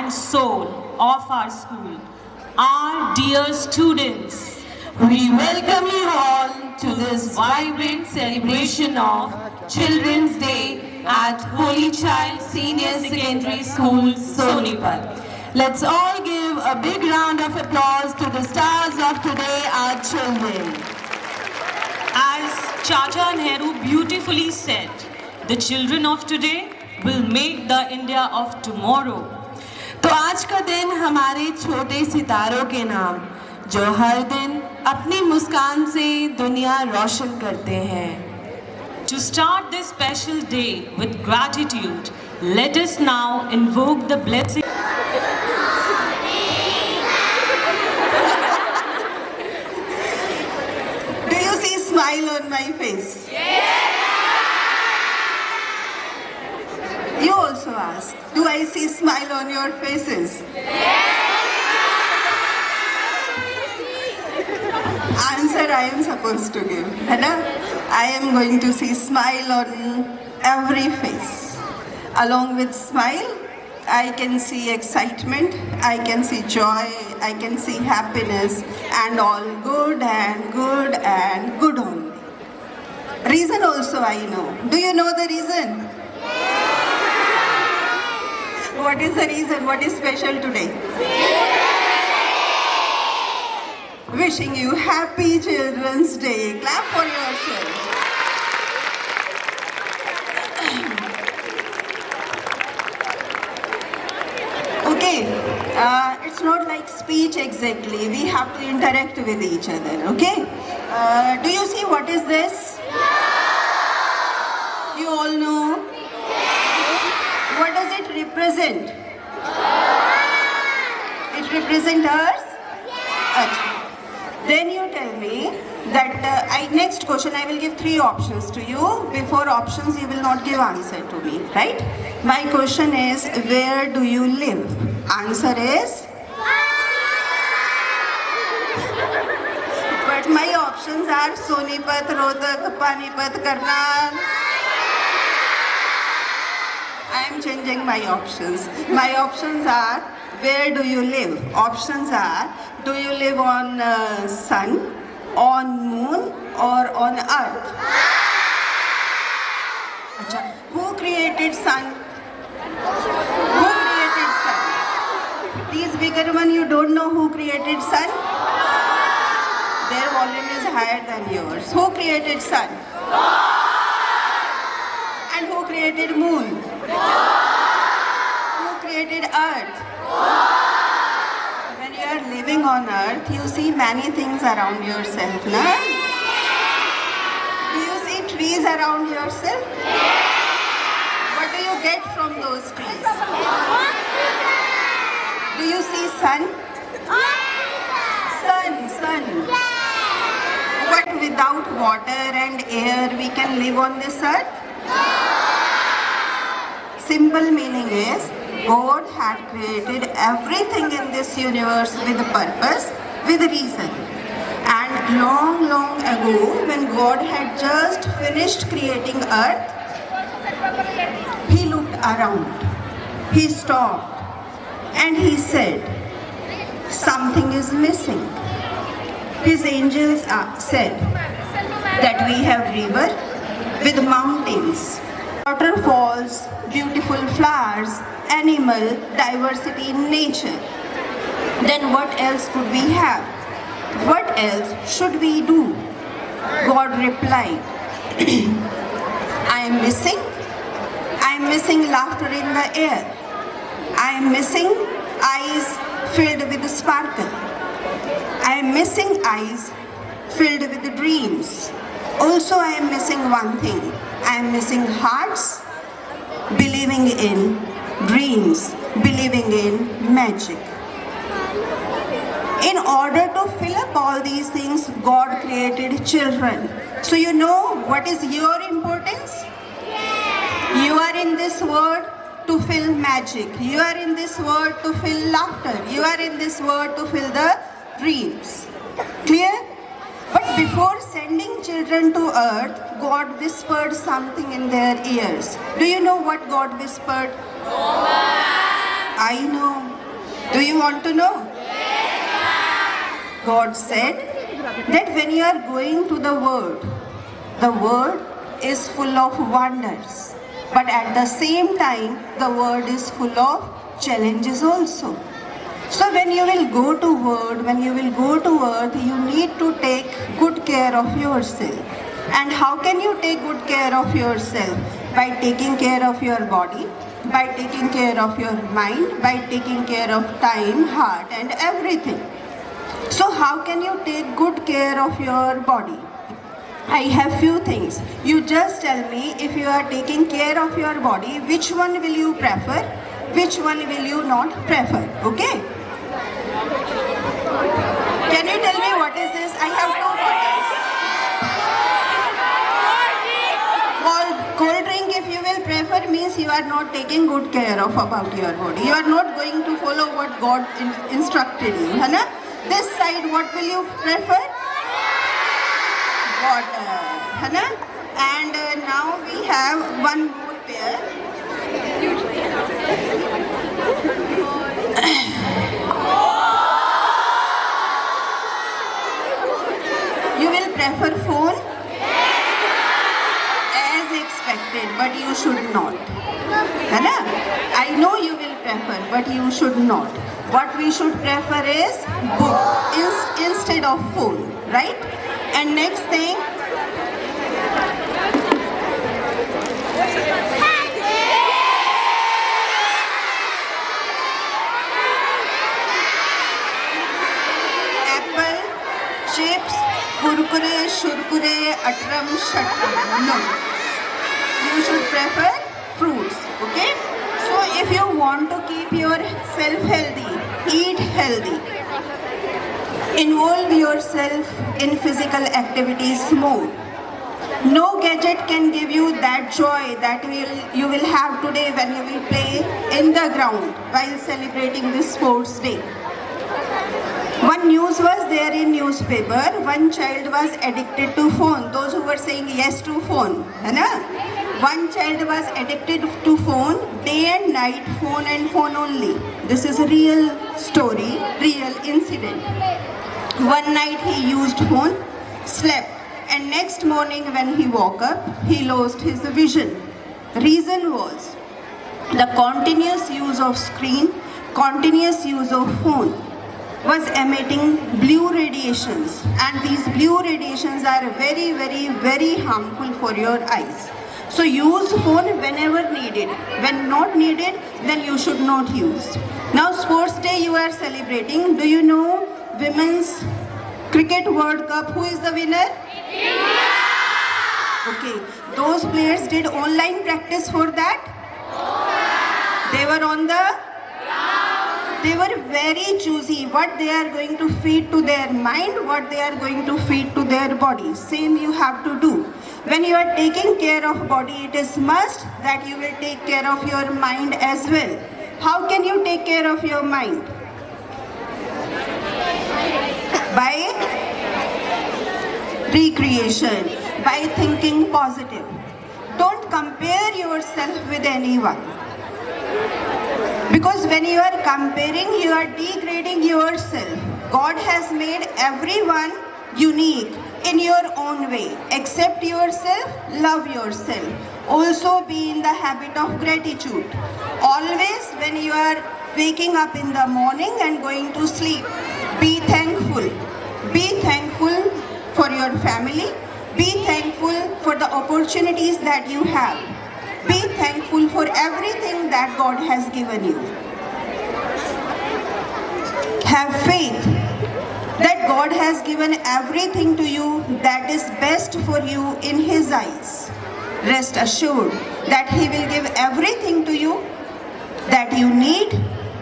and soul of our school, our dear students. We welcome you all to this vibrant celebration of Children's Day at Holy Child Senior Secondary School, Sonipat. Let's all give a big round of applause to the stars of today, our children. As Chacha Nehru beautifully said, the children of today will make the India of tomorrow. तो आज का दिन हमारे छोटे सितारों के नाम, जो हर दिन अपनी मुस्कान से दुनिया रोशन करते हैं. To start this special day with gratitude, let us now invoke the blessing. Do you see smile on my face? You also ask, do I see smile on your faces? Answer I am supposed to give, है ना? I am going to see smile on every face. Along with smile, I can see excitement, I can see joy, I can see happiness, and all good and good and good only. Reason also I know. Do you know the reason? What is the reason? What is special today? Wishing you happy Children's Day. Clap for yourself. Okay, it's not like speech exactly. We have to interact with each other, okay? Do you see what is this? You all know? What does it represent? It represents Earth? Achha. Then you tell me that next question I will give 3 options to you. Before options you will not give answer to me, right? My question is, where do you live? Answer is? But my options are Sonipat, Rohtak, Panipat, Karnal. I am changing my options. My options are, where do you live? Options are, do you live on sun, on moon, or on earth? Achha. Who created sun? Who created sun? These bigger one, you don't know who created sun? Their volume is higher than yours. Who created sun? And who created moon? Who created earth? When you are living on earth, you see many things around yourself, no? Do you see trees around yourself? What do you get from those trees? Do you see sun? Sun. But without water and air, we can live on this earth? Simple meaning is, God had created everything in this universe with a purpose, with a reason. And long ago, when God had just finished creating earth, He looked around, He stopped, and He said, something is missing. His angels said that we have river with mountains, waterfalls, beautiful flowers, animal diversity in nature. Then what else could we have? What else should we do? God replied, I am missing laughter in the air. I am missing eyes filled with sparkle. I am missing eyes filled with dreams. Also I am missing one thing. I am missing hearts believing in dreams, believing in magic. In order to fill up all these things, God created children. So you know what is your importance? You are in this world to fill magic. You are in this world to fill laughter. You are in this world to fill the dreams. Clear? But before sending children to earth, God whispered something in their ears. Do you know what God whispered? I know. Do you want to know? God said that when you are going to the world is full of wonders. But at the same time, the world is full of challenges also. So when you will go to world, when you will go to earth, you need to take good care of yourself. And how can you take good care of yourself? By taking care of your body, by taking care of your mind, by taking care of time, heart and everything. So how can you take good care of your body? I have few things. You just tell me, if you are taking care of your body, which one will you prefer? Which one will you not prefer? Okay? Can you tell me what is this? I have two bottles. Cold drink, if you will prefer, means you are not taking good care of about your body. You are not going to follow what God instructed you. है ना? This side, what will you prefer? Water. है ना? And now we have one more pair. You will prefer phone? As expected, but you should not. है ना? I know you will prefer, but you should not. What we should prefer is book instead of phone, right? And next thing, apple, chips, kurkure, shurkure, atram, shatram. No. You should prefer fruits, okay? So if you want to keep yourself healthy, eat healthy. Involve yourself in physical activities more. No gadget can give you that joy that you will have today when you will play in the ground while celebrating this sports day. One news was there in newspaper. One child was addicted to phone. Those who were saying yes to phone, है ना? One child was addicted to phone, day and night, phone and phone only. This is a real story, real incident. One night he used phone, slept, and next morning when he woke up, he lost his vision. Reason was the continuous use of screen, continuous use of phone was emitting blue radiations, and these blue radiations are very, very, very harmful for your eyes. So use phone whenever needed. When not needed, then you should not use. Now sports day you are celebrating. Do you know Women's Cricket World Cup? Who is the winner? India! Okay. Those players did online practice for that? They were on the ground. They were very choosy what they are going to feed to their mind, what they are going to feed to their body. Same you have to do. When you are taking care of body, it is must that you will take care of your mind as well. How can you take care of your mind? By recreation, by thinking positive. Don't compare yourself with anyone. Because when you are comparing, you are degrading yourself. God has made everyone unique in your own way. Accept yourself, love yourself. Also be in the habit of gratitude. Always when you are waking up in the morning and going to sleep, be thankful. Be thankful for your family. Be thankful for the opportunities that you have. Be thankful for everything that God has given you. Have faith that God has given everything to you that is best for you in His eyes. Rest assured that He will give everything to you that you need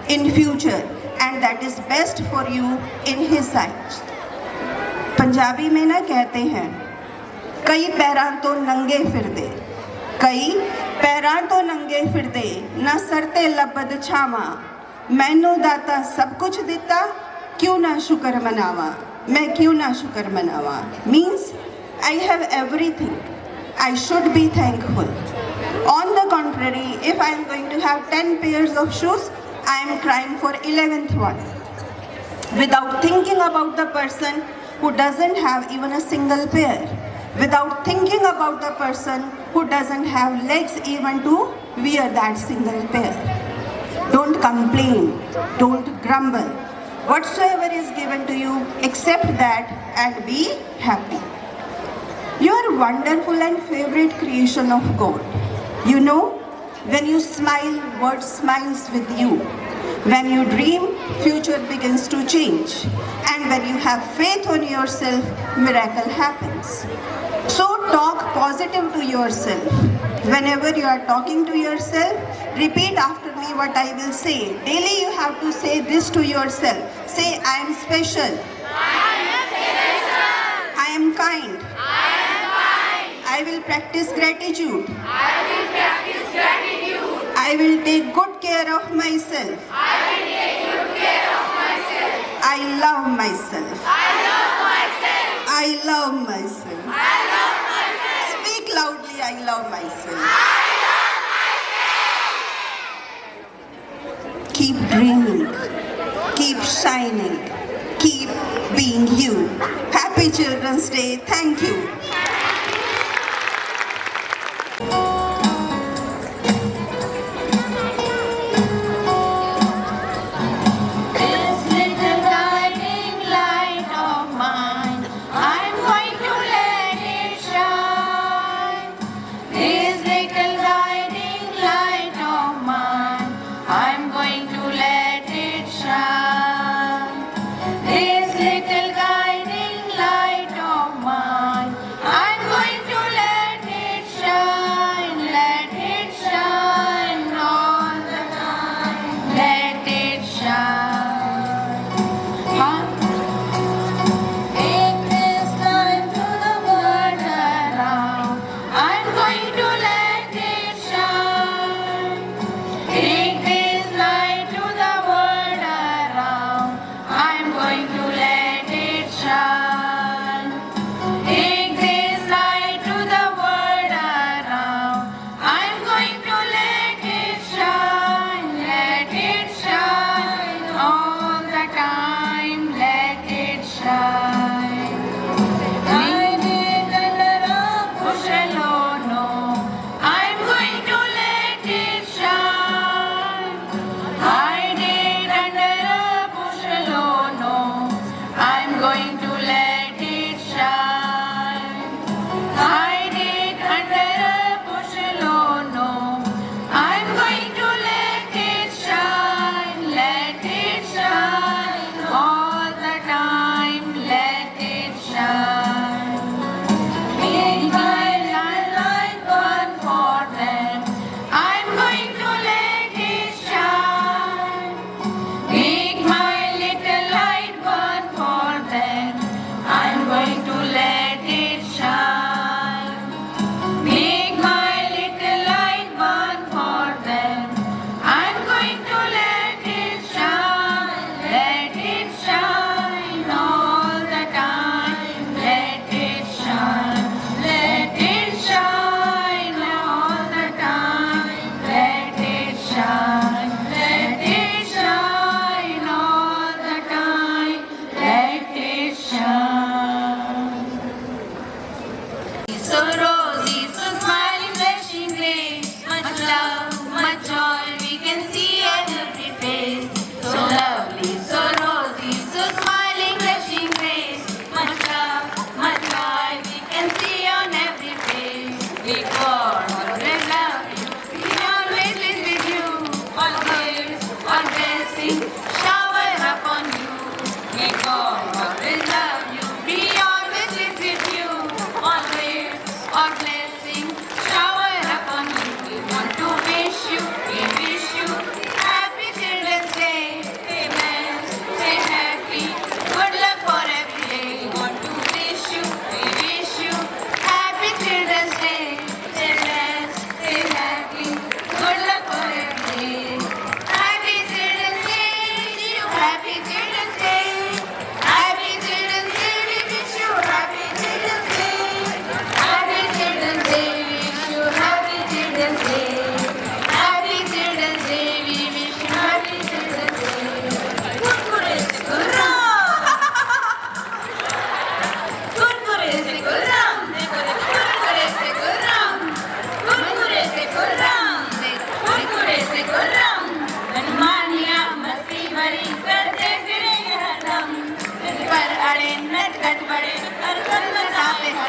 in future and that is best for you in His eyes. Punjabi में ना कहते हैं कई पैरां तो नंगे फिरदे, कई पैरां तो नंगे फिरदे ना सर ते लबद छावां, मैनू दाता सब कुछ दिता क्यों ना शुक्र मनावा, मैं क्यों ना शुक्र मनावा. Means I have everything. I should be thankful. On the contrary, if I am going to have 10 pairs of shoes, I am crying for 11th one. Without thinking about the person who doesn't have even a single pair. Without thinking about the person who doesn't have legs even to wear that single pair. Don't complain, don't grumble. Whatsoever is given to you, accept that and be happy. You are wonderful and favorite creation of God. You know, when you smile, world smiles with you. When you dream, future begins to change. And when you have faith on yourself, miracle happens. So talk positive to yourself. Whenever you are talking to yourself, repeat after me what I will say. Daily you have to say this to yourself. Say, I am special. I am kind. I will practice gratitude. I will take good care of myself. I love myself. I love myself. Speak loudly, I love myself. Keep dreaming. Keep shining. Keep being you. Happy Children's Day. Thank you.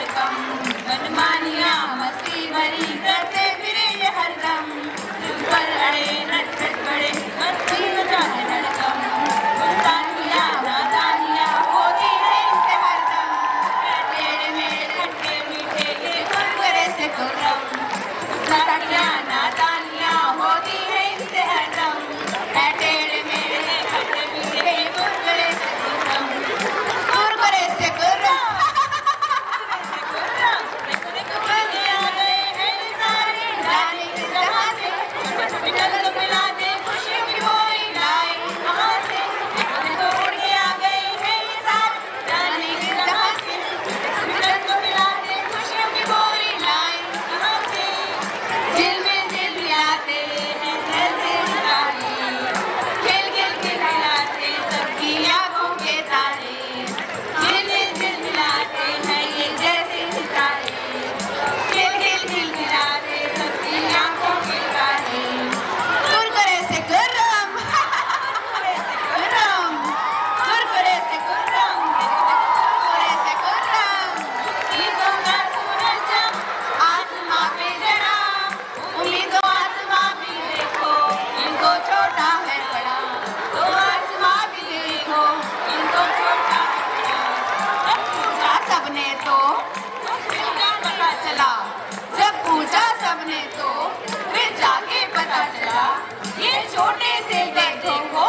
धड़कम, मनमानिया मस्ती भरी करते फिरे ये हरदम, दिल पर अड़े नटखट बड़े मस्ती मचाए धड़कम, गुस्तानिया नादानिया होती है इनसे हरदम, टेढ़े मेढ़े खट्टे मीठे ये कुरकुरे से खुर्रम, गुस्तानिया नादानिया होती है इनसे हरदम, टेढ़े मेढ़े खट्टे मीठे ये कुरकुरे से खुर्रम, कुरकुरे से खुर्रम। छोटे से देखो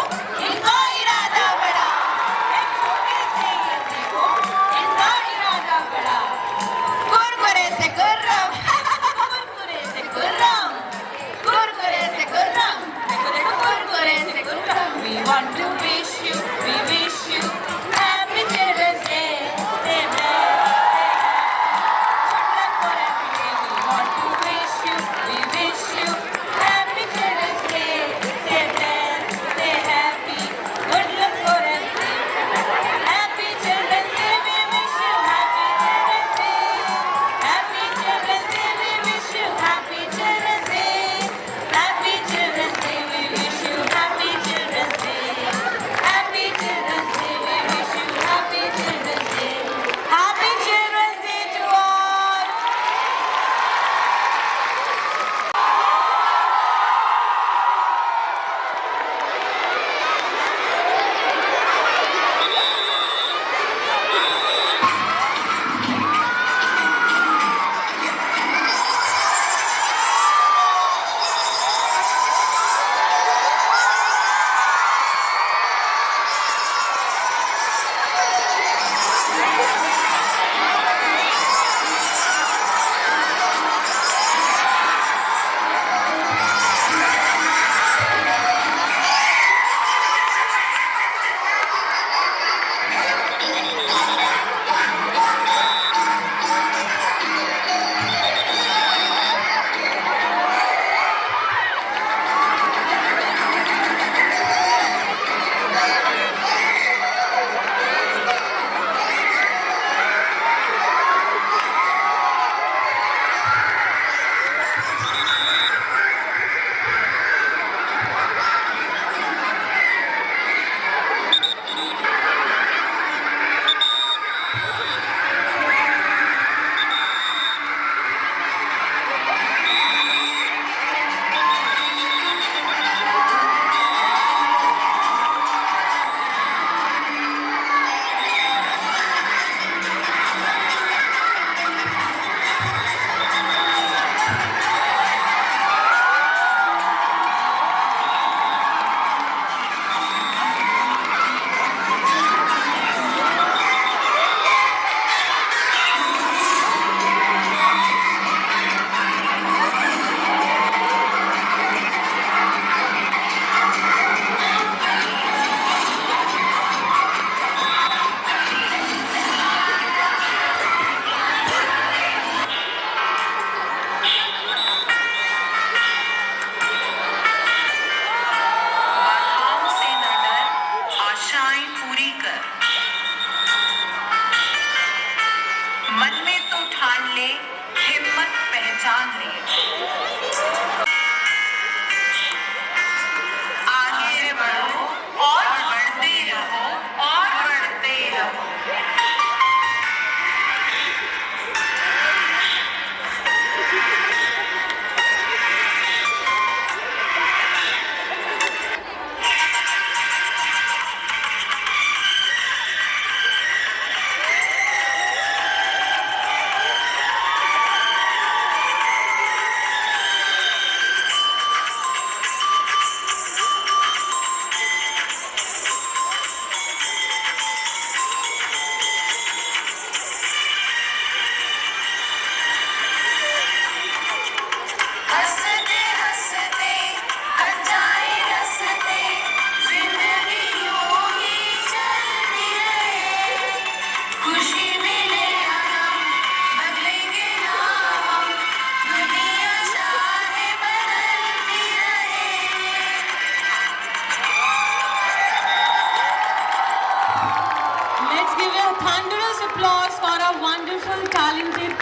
इनका इरादा बड़ा, छोटे से ये देखो इनका इरादा बड़ा, कुरकुरे से गुर्रम, कुरकुरे से गुर्रम, कुरकुरे से गुर्रम, कुरकुरे से Gurram. We want to wish you, we wish you happy Children's Day. Stay blessed, stay happy. Good luck for every day. We want to wish you, we wish you happy Children's Day. Stay blessed, stay happy. Good luck for every day. Happy Children's Day, we wish you happy Children's Day. Happy Children's Day, we wish you happy Children's Day. Happy Children's Day, we wish you happy Children's Day.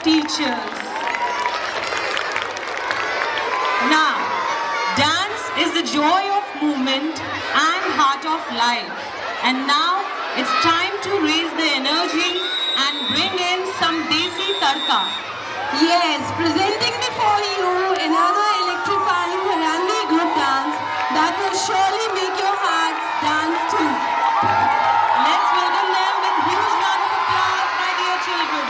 teachers. Now, dance is the joy of movement and heart of life. And now, it's time to raise the energy and bring in some Desi Tarka. Yes, presenting before you another electrifying Haryanvi group dance that will surely make your hearts dance too. Let's welcome them with huge round of applause, my dear children.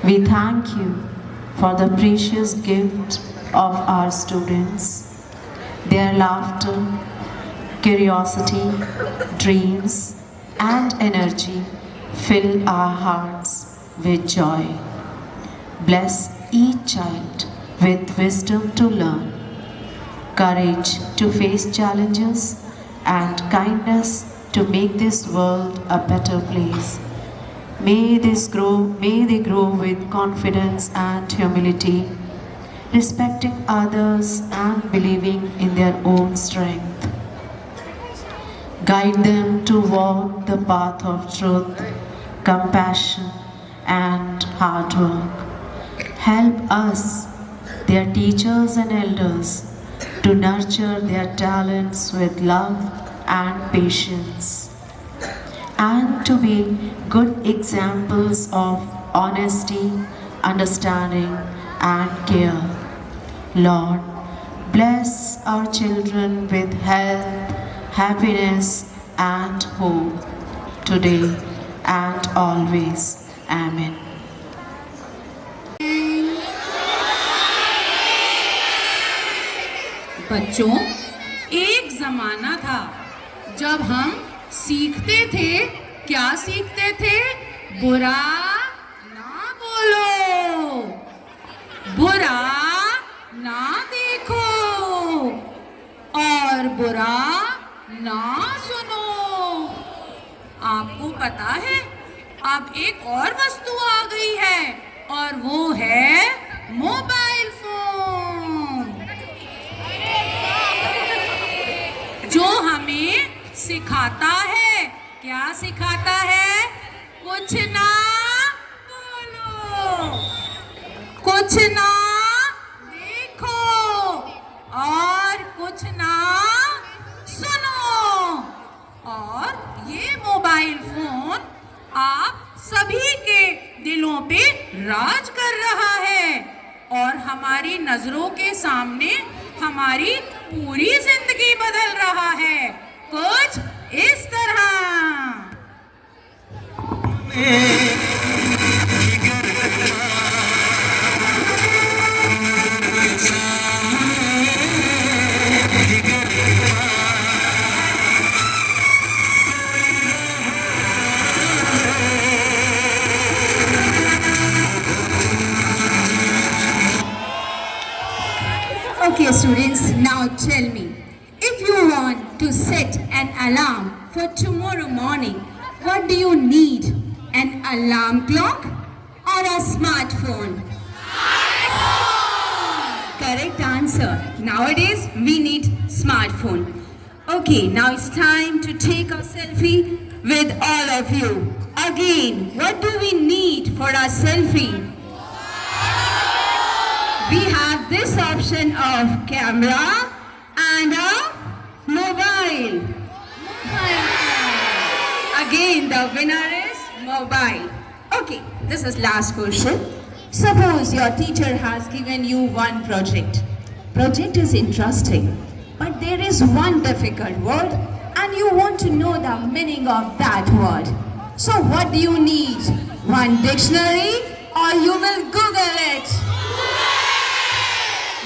We thank you for the precious gift of our students, their laughter, curiosity, dreams, and energy fill our hearts with joy. Bless each child with wisdom to learn, courage to face challenges, and kindness to make this world a better place. May they grow with confidence and humility, respecting others and believing in their own strength. Guide them to walk the path of truth, compassion, and hard work. Help us, their teachers and elders, to nurture their talents with love and patience, and to be good examples of honesty, understanding, and care. Lord, bless our children with health, happiness, and hope today and always. Amen. बच्चों, एक जमाना था जब हम सीखते थे, क्या सीखते थे? बुरा ना बोलो, बुरा ना देखो और बुरा ना सुनो। आपको पता है अब एक और वस्तु आ गई है और वो है मोबाइल फोन, जो हमें सिखाता है। क्या सिखाता है? कुछ ना बोलो, कुछ ना देखो और कुछ ना सुनो। और ये मोबाइल फोन आप सभी के दिलों पे राज कर रहा है और हमारी नजरों के सामने हमारी पूरी जिंदगी बदल रहा है, कुछ इस तरह। Okay, students, now tell me, if you want to set an alarm for tomorrow morning, what do you need? An alarm clock or a smartphone? Correct answer. Nowadays, we need smartphone. Okay, now it's time to take a selfie with all of you. Again, what do we need for our selfie? We have this option of camera and a mobile. Again, the winner is mobile. Okay, this is last question. Suppose your teacher has given you one project. Project is interesting, but there is one difficult word and you want to know the meaning of that word. So what do you need? One dictionary or you will Google it?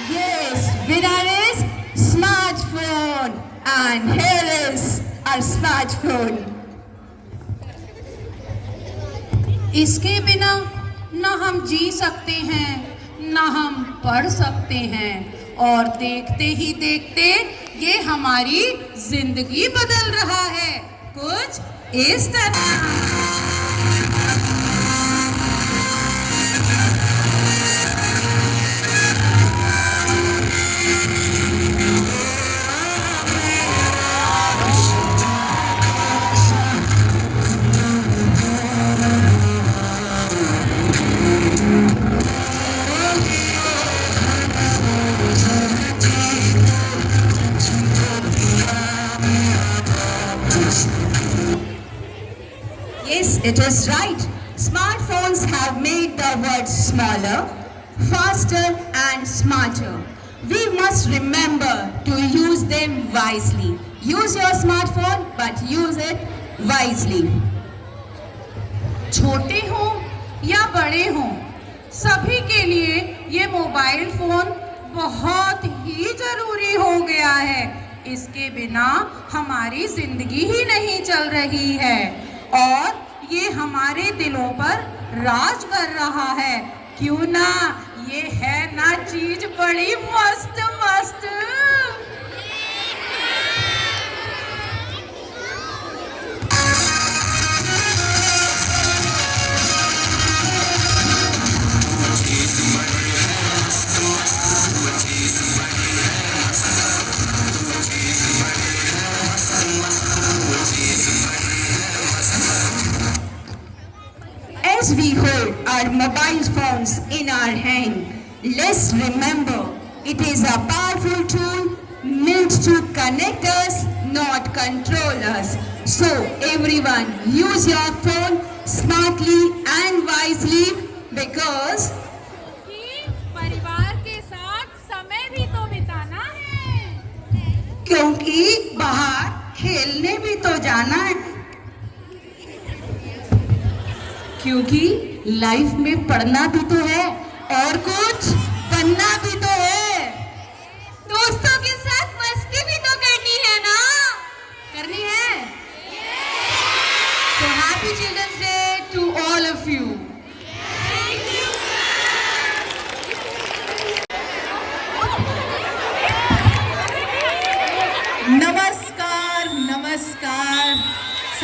Yes, winner is smartphone and here is our smartphone. इसके बिना ना हम जी सकते हैं, ना हम पढ़ सकते हैं और देखते ही देखते ये हमारी जिंदगी बदल रहा है, कुछ इस तरह। Yes, it is right. Smartphones have made the world smaller, faster and smarter. We must remember to use them wisely. Use your smartphone but use it wisely. छोटे हों या बड़े हों, सभी के लिए ये मोबाइल फोन बहुत ही जरूरी हो गया है। इसके बिना हमारी जिंदगी ही नहीं चल रही है और ये हमारे दिलों पर राज कर रहा है। क्यों ना, ये है ना चीज बड़ी मस्त मस्त। As we hold our mobile phones in our hand, let's remember it is a powerful tool meant to connect us, not control us. So everyone, use your phone smartly and wisely because परिवार के साथ समय भी तो बिताना है, क्योंकि बाहर खेलने भी तो जाना है, क्योंकि लाइफ में पढ़ना भी तो है और कुछ बनना भी तो है। दोस्तों के साथ मस्ती भी तो करनी है ना, करनी है।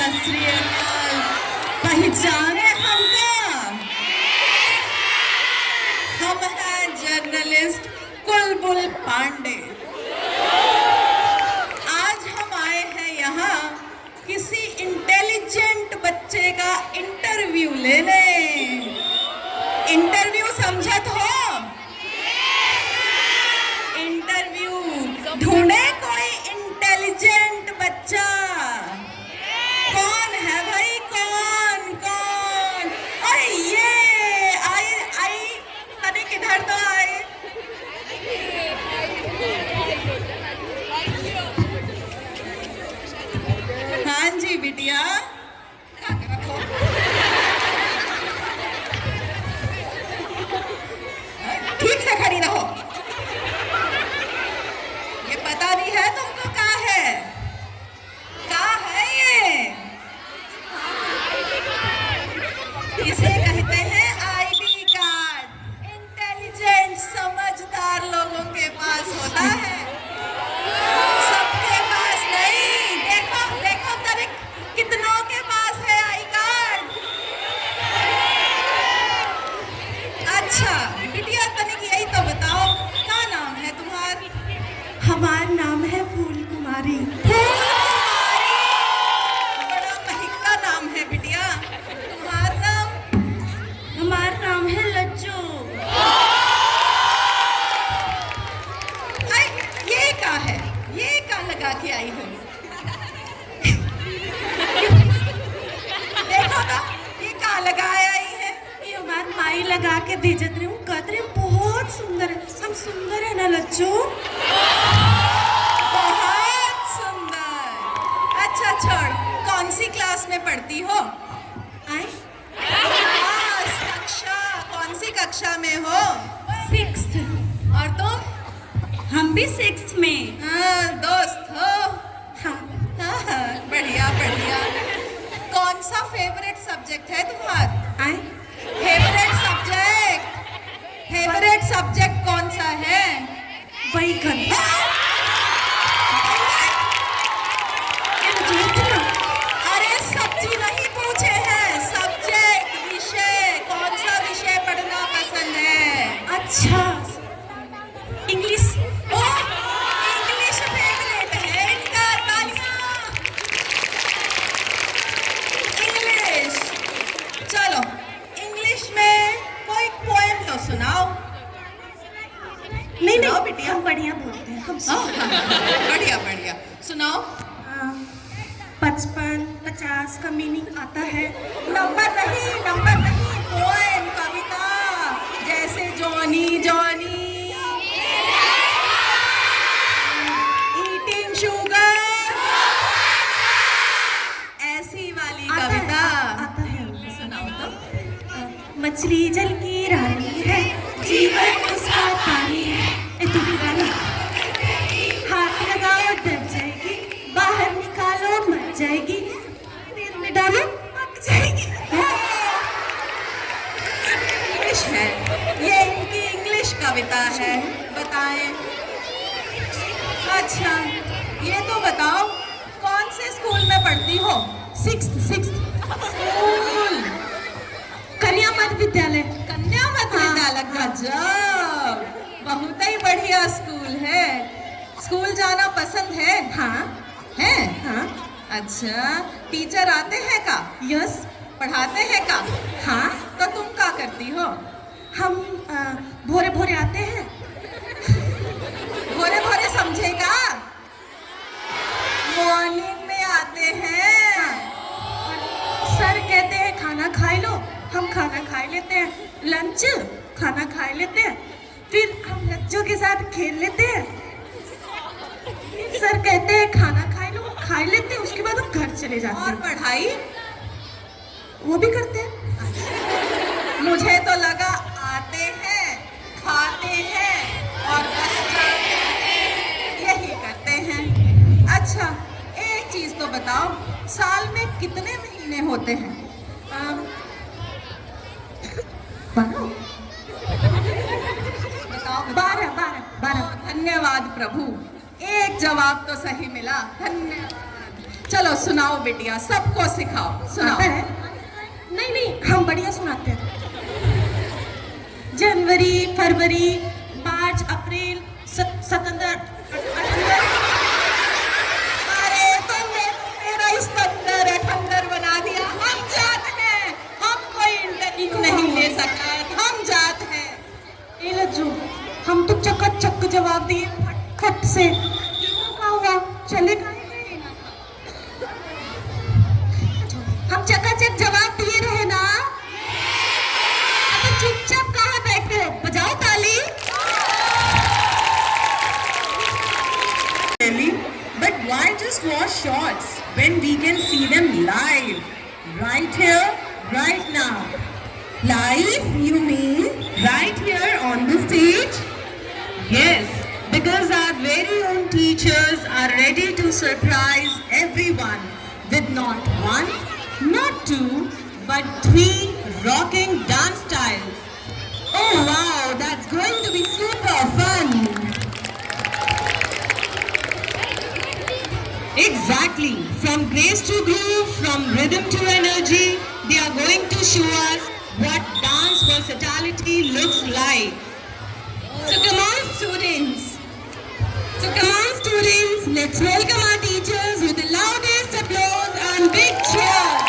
सत श्री अकाल। पहचाने हमको? हम हैं जर्नलिस्ट कुलबुल पांडे। आज हम आए हैं यहाँ किसी इंटेलिजेंट बच्चे का इंटरव्यू लेने। इंटरव्यू समझत हो? इंटरव्यू ढूंढे कोई इंटेलिजेंट बच्चा। कौन है भाई? कौन कौन? अरे ये आई अरे किधर तो आए। हाँ जी बिटिया, रखो। ठीक से खड़ी रहो। ये पता नहीं है तुमको क्या है? क्या है ये? इसे कहते हैं आईडी कार्ड। इंटेलिजेंट समझदार लोगों के पास होता है, सबके पास नहीं। देखो देखो तेरे कितनों के पास है आई कार्ड। अच्छा बिटिया तनिक यही तो बताओ, क्या नाम है तुम्हारा? हमारा नाम है फूल कुमारी। बड़ा महंगा नाम है बिटिया। तुम्हारा नाम? हमारा नाम है लज्जू। आई, ये क्या है? ये क्या लगा के आई हो? देखो तो ये क्या लगाए आई है? ये हमारी माई लगा के भेजत रही हूँ। कहते रही बहुत सुंदर है। हम सुंदर है ना लज्जू? बहुत सुंदर। अच्छा छोड़, कौन सी क्लास में पढ़ती हो? आई क्लास, कक्षा, कौन सी कक्षा में हो? 6th। और तुम? हम भी 6th में। हाँ, दोस्त हो? हाँ, हाँ, बढ़िया बढ़िया। कौन सा फेवरेट सब्जेक्ट है तुम्हारा? आई फेवरेट सब्जेक्ट? फेवरेट सब्जेक्ट कौन सा है? बैगन। अरे सब्जी नहीं पूछे हैं, सब्जेक्ट, विषय। कौन सा विषय पढ़ना पसंद है? अच्छा, इंग्लिश। ओ, इंग्लिश फेवरेट है इनका। इंग्लिश। चलो इंग्लिश में कोई पोएम तो सुनाओ। नहीं सुनाओ नहीं बिटिया। हम बढ़िया बोलते हैं। हम बढ़िया बढ़िया सुनाओ। 55, 50 का मीनिंग आता है। नंबर नहीं, नंबर नहीं, पोएम, कविता। जैसे जॉनी जॉनी, ईटिंग शुगर, ऐसी वाली कविता। आता है। सुनाओ तो। मछली जल की रानी है, जीवन उसका पानी है। ए तू भी गाना। हाथ लगाओ डर जाएगी, बाहर निकालो मर जाएगी, तेल में डालो पक जाएगी। इंग्लिश है ये, इनकी इंग्लिश कविता है। बताएं। अच्छा ये तो बताओ, कौन से स्कूल में पढ़ती हो? 6th school? कन्या मध्य विद्यालय। कन्या मध्य विद्यालय। गजब, बहुत ही बढ़िया स्कूल है। स्कूल जाना पसंद है? हाँ है? हाँ। अच्छा टीचर आते हैं का? यस। पढ़ाते हैं का? हाँ। तो तुम क्या करती हो? हम भोरे भोरे आते हैं। भोरे भोरे समझेगा? मॉर्निंग में आते हैं। सर कहते हैं खाना खाई लो, हम खाना खा लेते हैं। लंच खाना खा लेते हैं, फिर हम बच्चों के साथ खेल लेते हैं। सर कहते हैं खाना खा लो, खा लेते हैं, उसके बाद हम घर चले जाते और हैं। पढ़ाई? वो भी करते हैं। मुझे तो लगा आते हैं, खाते हैं और बस जाते हैं, यही करते हैं। अच्छा एक चीज तो बताओ, साल में कितने महीने होते हैं? बताओ। 12। धन्यवाद प्रभु, एक जवाब तो सही मिला। धन्यवाद। चलो सुनाओ बिटिया, सबको सिखाओ, सुनाओ। आता है? नहीं नहीं, हम बढ़िया सुनाते हैं। जनवरी, फरवरी, मार्च, अप्रैल, सितंबर, अठंबर। अरे तुमने मेरा सितंबर अठंबर बना दिया। हम जात हैं, हम कोई इंटरव्यू नहीं ले सकता, हम जात हैं। ए लज्जू, हम तो चकाचक जवाब दिए फट फट से। क्या हुआ? चले गए? हम चकाचक जवाब दिए रहे ना? अब चुपचाप कहाँ बैठे हो? बजाओ ताली। But why just watch shorts when we can see them live? Right here, right now. Live, you mean? Right here on the stage? Yes, because our very own teachers are ready to surprise everyone with not one, not two, but 3 rocking dance styles. Oh wow, that's going to be super fun. Exactly. From grace to groove, from rhythm to energy, they are going to show us what dance versatility looks like. So come on students, let's welcome our teachers with the loudest applause and big cheers.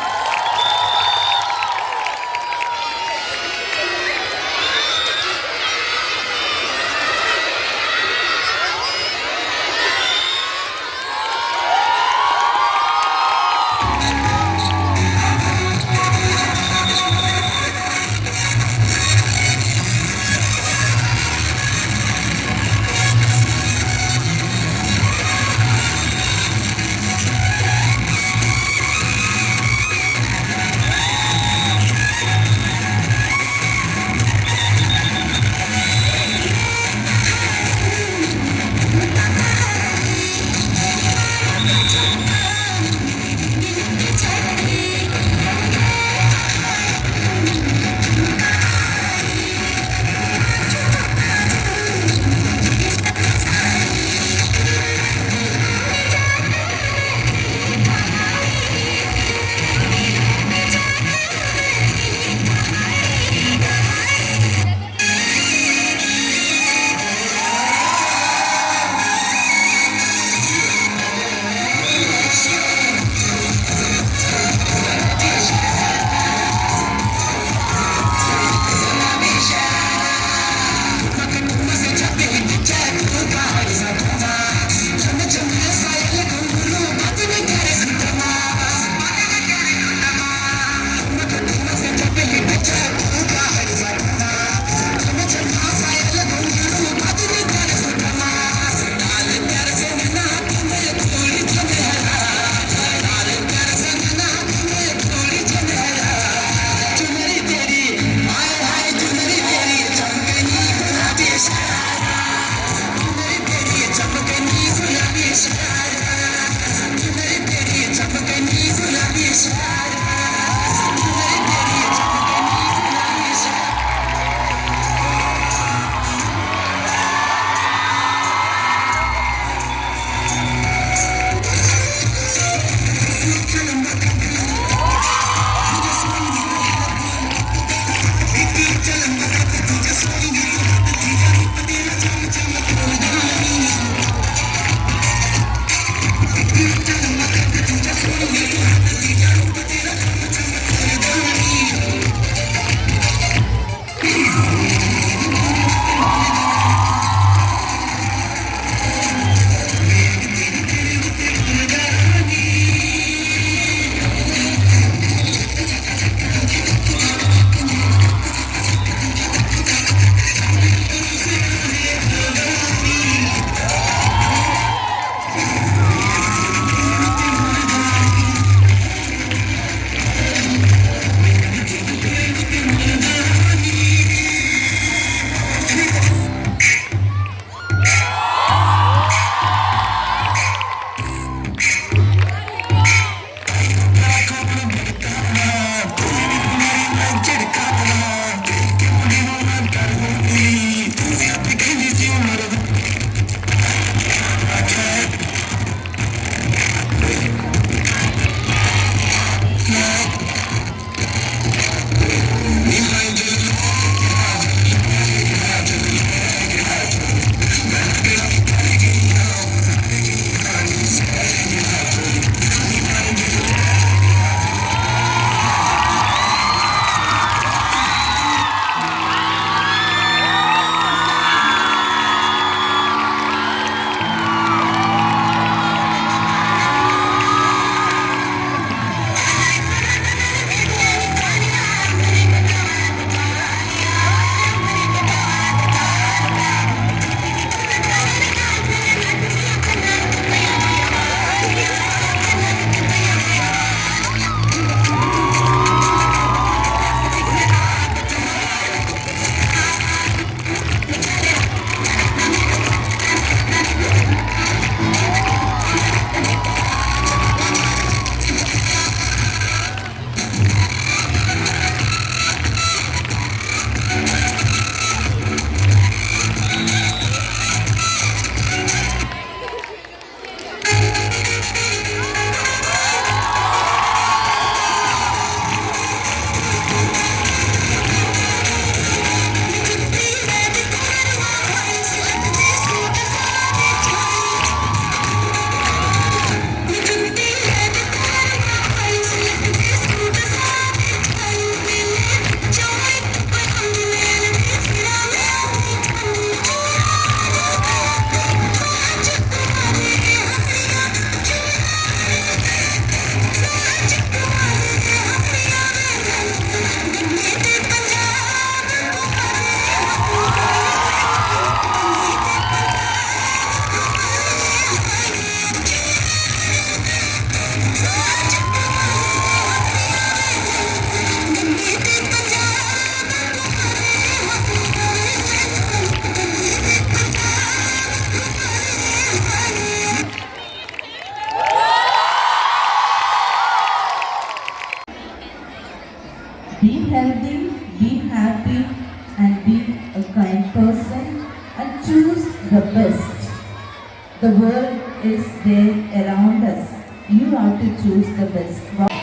The world is there around us. You have to choose the best.